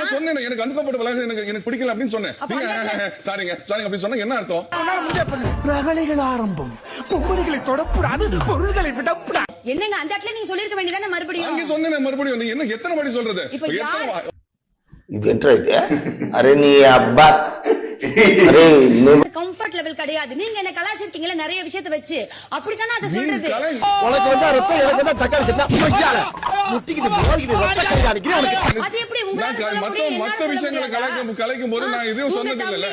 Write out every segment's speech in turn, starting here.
நான் சொன்னேன் எனக்கு அன்கம்ஃபர்டபிளா எனக்கு பிடிக்கல அப்படின்னு சொன்னேன். நீங்க சாரிங்க அப்படி சொன்னா என்ன அர்த்தம்? ரகளைகள் ஆரம்பம். பொம்பளைகளை தொடக்கூடாது, பொருள்களை விடக்கூடாது. என்னங்க அந்த இடத்துல நீங்க சொல்லிருக்க வேண்டியதானே மறுபடியும்? அங்க சொன்னேன் மறுபடியும். நீ என்ன எத்தனை வாட்டி சொல்றது? இது என்ன? அரே நீ அப்பா கம்ஃபர்ட் லெவல் கிடையாது. நீங்க என்ன கலாச்சிருக்கீங்களா நிறைய விஷயத்தை வச்சு, அப்படித்தானே அதை சொல்றது. உனக்கு வந்தா ரத்தம், எனக்கு வந்தா தக்காளி சட்னா முட்டிக்கிட்டு மோதிக்கிட்டு ரத்த கறி அடிக்கிறேன் உனக்கு. அது எப்படி உங்களுக்கு மத்த விஷயங்களை கலைக்கும் போது நான் எதுவும் சொன்னது இல்ல.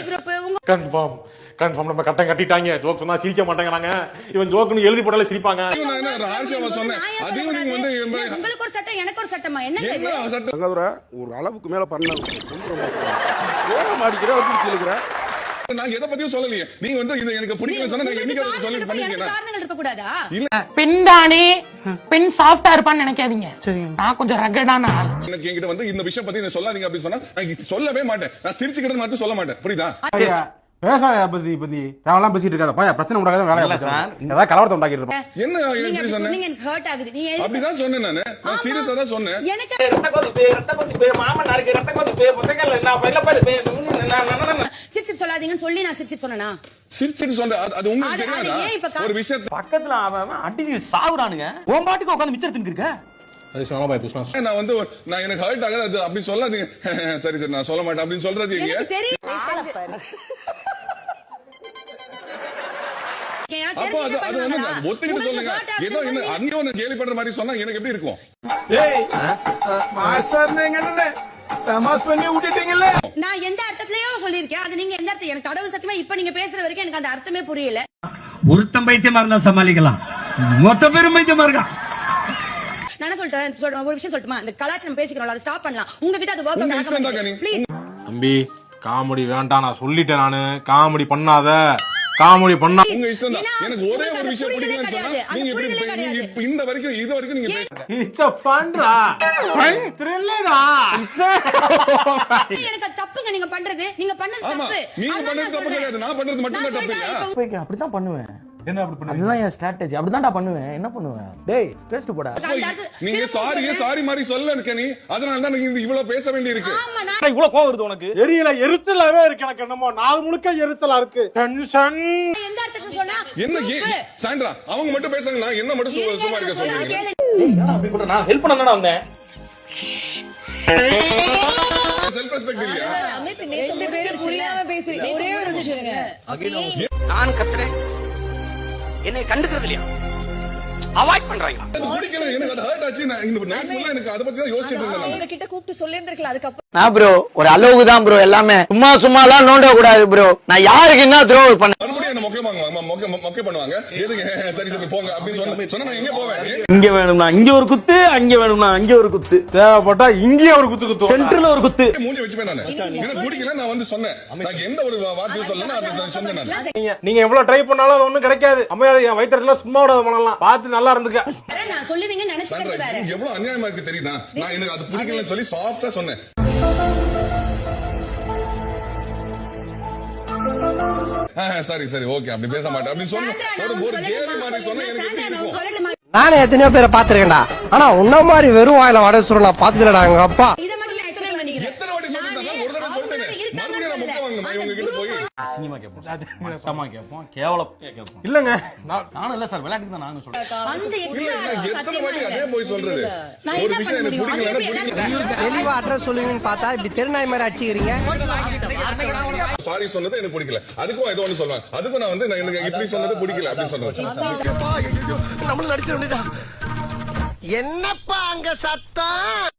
கன்ஃபார்ம் நம்ம கட்டம் கட்டிட்டாங்க. ஜோக் சொன்னா சிரிக்க மாட்டேங்கறாங்க. இவன் ஜோக்னு எழுதி போட்டாலே சிரிப்பாங்க. நான் என்ன ராசியாவ சொன்னேன். அதுவும் நீங்க வந்து உங்களுக்கு ஒரு சட்டம் எனக்கு ஒரு சட்டமா? என்னங்க இது? தங்கதுரை ஒரு அளவுக்கு மேல பண்ணாங்க. ஏற மாட்டேங்கற வந்து சொல்லுங்கற. நான் எதை பத்தியும் சொல்லலையே. நீங்க வந்து இது எனக்கு பிடிக்கல சொன்னா நான் என்னைக்கு சொல்லி பண்ணிருக்கேன். காரணங்கள் இருக்க கூடாதா? இல்ல பின்டானே பின் சாஃப்ட்டா இருப்பான்னு நினைக்காதீங்க. நான் கொஞ்சம் ரகடான ஆள். எனக்கு என்கிட்ட வந்து இந்த விஷயம் பத்தி நீங்க சொல்லாதீங்க அப்படி சொன்னா நான் சொல்லவே மாட்டேன். நான் சிரிச்சுக்கிட்டு மட்டும் சொல்ல மாட்டேன். புரியுதா? பேசாத பத்தி தேவலாம் பேசிட்டு இருக்காத. பையா பிரச்சனை உண்டாகாத வேலைய இல்ல சார். ஏதாவது கலவரத்தை உண்டாக்கிட்டு இருப்போம். என்ன இப்படி சொன்னீங்க? எனக்கு ஹர்ட் ஆகுது. நீ அப்படிதான் சொன்னேன் நான் சீரியஸா தான் சொன்னேன். எனக்கு ரத்த கொதிப்பு மாமனாருக்கு ரத்த கொதிப்பு புத்தகல்ல நான் பையில பாரு சிரிச்சு சொல்லாதீங்கன்னு சொல்லி நான் சிரிச்சு சொன்னேனா? சிரிச்சிட்டு சொல்றேன். அது உங்களுக்கு தெரியாதா? ஒரு விஷயம் பக்கத்துல அவன் அடிச்சு சாவுறானுங்க. உன் பாட்டுக்கு உட்கார்ந்து மிச்சம் தின்னுங்க. அது சொன்னா பாய் புஷ்மா. நான் வந்து நான் எனக்கு ஹர்ட் ஆகுது அது அப்படி சொல்லாதீங்க. சரி நான் சொல்ல மாட்டேன் அப்படி சொல்றது எங்க? எனக்கு தெரியும். அப்போ அது வந்து ஒத்துக்கிட்டு சொல்லுங்க. ஏதோ என்ன அங்கேயும் ஒன்னு கேலி பண்ற மாதிரி சொன்னா எனக்கு எப்படி இருக்கும்? தமாஸ் பண்ணி விட்டுட்டீங்கல்ல. நான் எந்த அர்த்தத்திலயோ சொல்லிருக்கேன். அது நீங்க எந்த அர்த்தம்? எனக்கு கடவுள் சத்தியமா இப்ப நீங்க பேசுற வரைக்கும் எனக்கு அந்த அர்த்தமே புரியல. ஒருத்தம் பைத்தியமா இருந்தா சமாளிக்கலாம், மொத்த பேரும் பைத்தியமா இருக்கா. நான் சொல்றேன் ஒரு விஷயம் சொல்லட்டுமா? இந்த கலாச்சாரம் பேசிக்கிறோம்ல, அதை ஸ்டாப் பண்ணலாம். உங்ககிட்ட அது வொர்க் அவுட் ஆகும். ப்ளீஸ் தம்பி காமெடி வேண்டாம். நான் சொல்லிட்டேன். நானு காமெடி பண்ணாத. காமெடி பண்ணா உங்க இஷ்டம் தான். எனக்கு ஒரே ஒரு விஷயம் பிடிக்கலன்னு சொன்னா நீங்க இப்படி இந்த வரைக்கும் இது வரைக்கும் நீங்க பேசுறீங்க. இட்ஸ் a funடா ஃபன் த்ரில்லடா. எனக்கு தப்புங்க நீங்க பண்றது. நீங்க பண்ணது தப்பு. நீங்க பண்ணது தப்பு கிடையாது. நான் பண்றது மட்டும் தான் தப்பு இல்ல. அப்படி தான் பண்ணுவேன். என்ன அப்படி பண்ணுவீங்க? அதுதான் என் ஸ்ட்ராட்டஜி. அப்படிதான்டா பண்ணுவேன். என்ன பண்ணுவேன்? டேய் பேஸ்ட் போடா. நீங்க சாரி மாதிரி சொல்ல இருக்க நீ. அதனால தான் நீங்க இவ்வளவு பேச வேண்டி இருக்கு. இவ்வளவு கோவம் வருது உனக்கு? தெரியல, எரிச்சலாவே இருக்கு எனக்கு. என்னமோ நாள் முழுக்க எரிச்சலா இருக்கு. டென்ஷன். எந்த அர்த்தத்துல சொன்னா? என்ன சாண்ட்ரா அவங்க மட்டும் பேசுங்க. நான் என்ன மட்டும் சும்மா இருக்க சொல்றீங்க? ஏய் என்னடா அப்படி பண்ற? நான் ஹெல்ப் பண்ணனடா வந்தேன். செல்ஃப் ரெஸ்பெக்ட் இல்லையா? அமித் நேத்து பேர் புரியாம பேசுறீங்க. ஒரே ஒரு நிமிஷம்ங்க. நான் கத்துறேன். என்னை கண்டுக்கிறது இல்லையா? அவாய்ட் பண்றாங்க. பிடிக்கல. எனக்கு அது ஹர்ட் ஆச்சு. நான் இந்த நைட் ஃபுல்லா எனக்கு அத பத்தி தான் யோசிச்சிட்டு இருந்தேன். உங்க கிட்ட கூப்பிட்டு சொல்லிருந்திருக்கலாம். அதுக்கு நான் ப்ரோ ஒரு அளவுக்கு தான் ப்ரோ. எல்லாமே சும்மாலாம் நோண்ட கூடாது ப்ரோ. நான் யாருக்கு என்ன த்ரோல் பண்ண மறுபடியும் என்ன மொக்கை பண்ணுவாங்க. எதுக்கு? சரி போங்க அப்படின்னு சொன்னா நான் எங்க போவேன்? இங்க வேணும்னா இங்க ஒரு குத்து, அங்க வேணும்னா அங்க ஒரு குத்து, தேவைப்பட்டா இங்கே ஒரு குத்து குத்து, சென்டர்ல ஒரு குத்து. மூஞ்சி வச்சுப்பேன் நானு. எனக்கு பிடிக்கல. நான் வந்து சொன்னேன். நான் எந்த ஒரு வார்த்தையும் சொல்லல. நான் சொன்னேன் நான். நீங்க எவ்வளவு ட்ரை பண்ணாலும் அது ஒண்ணும் கிடைக்காது. அமையாது. என் வயித்துல சும்மா விடாத பண்ணலாம். பார்த்து நல்லா இருந்துக்க. நான் சொல்லுவீங்க நினைச்சிட்டு வேற. எவ்வளவு அநியாயமா இருக்கு தெரியுதா? நான் எனக்கு அது பிடிக்கலன்னு சொல்லி சாஃப்ட்டா சொன்னேன். சரி ஓகே அப்படி பேச மாட்டேன் அப்படி சொன்ன ஒரு கேலி மாதிரி சொன்னா எனக்கு எப்படி இருக்கும்? நானே எத்தனையோ பேரை பாத்துருக்கேன்டா. ஆனா உன்ன மாதிரி வெறும் வாயில வடை சுருள் நான் பாத்துலடா. எங்க அப்பா இத மட்டும் நான் எக்ஸ்பிளைன் பண்ணிக்கிறேன். எத்தனை வாட்டி சொல்லிட்டேன்? ஒரு தடவை சொல்லிட்டேன். மறுபடியும் நான் முக்க வாங்க இவங்க கிட்ட போய் சினிமா கேப்போம், சத்தமா கேப்போம், கேவலம் கேப்போம். இல்லங்க நானும் இல்ல சார், விளையாட்டுக்கு தான் நாங்க சொல்றோம். அந்த எத்தனை வாட்டி அதே போய் சொல்றது? ஒரு விஷயம் எனக்கு பிடிக்கல. தெளிவா அட்ரஸ் சொல்லுவீங்கன்னு பார்த்தா இப்படி தெருநாய் மாதிரி அடிச்சுக்கிறீங்க. சாரி சொன்னது எனக்கு பிடிக்கல. அதுக்கும் ஏதோ ஒன்னு சொல்லுவாங்க. அதுக்கும் நான் வந்து எனக்கு இப்படி சொன்னது பிடிக்கல அப்படி சொன்னேன். நம்மள நடிச்ச வேண்டியதா. என்னப்பா அங்க சத்தம்?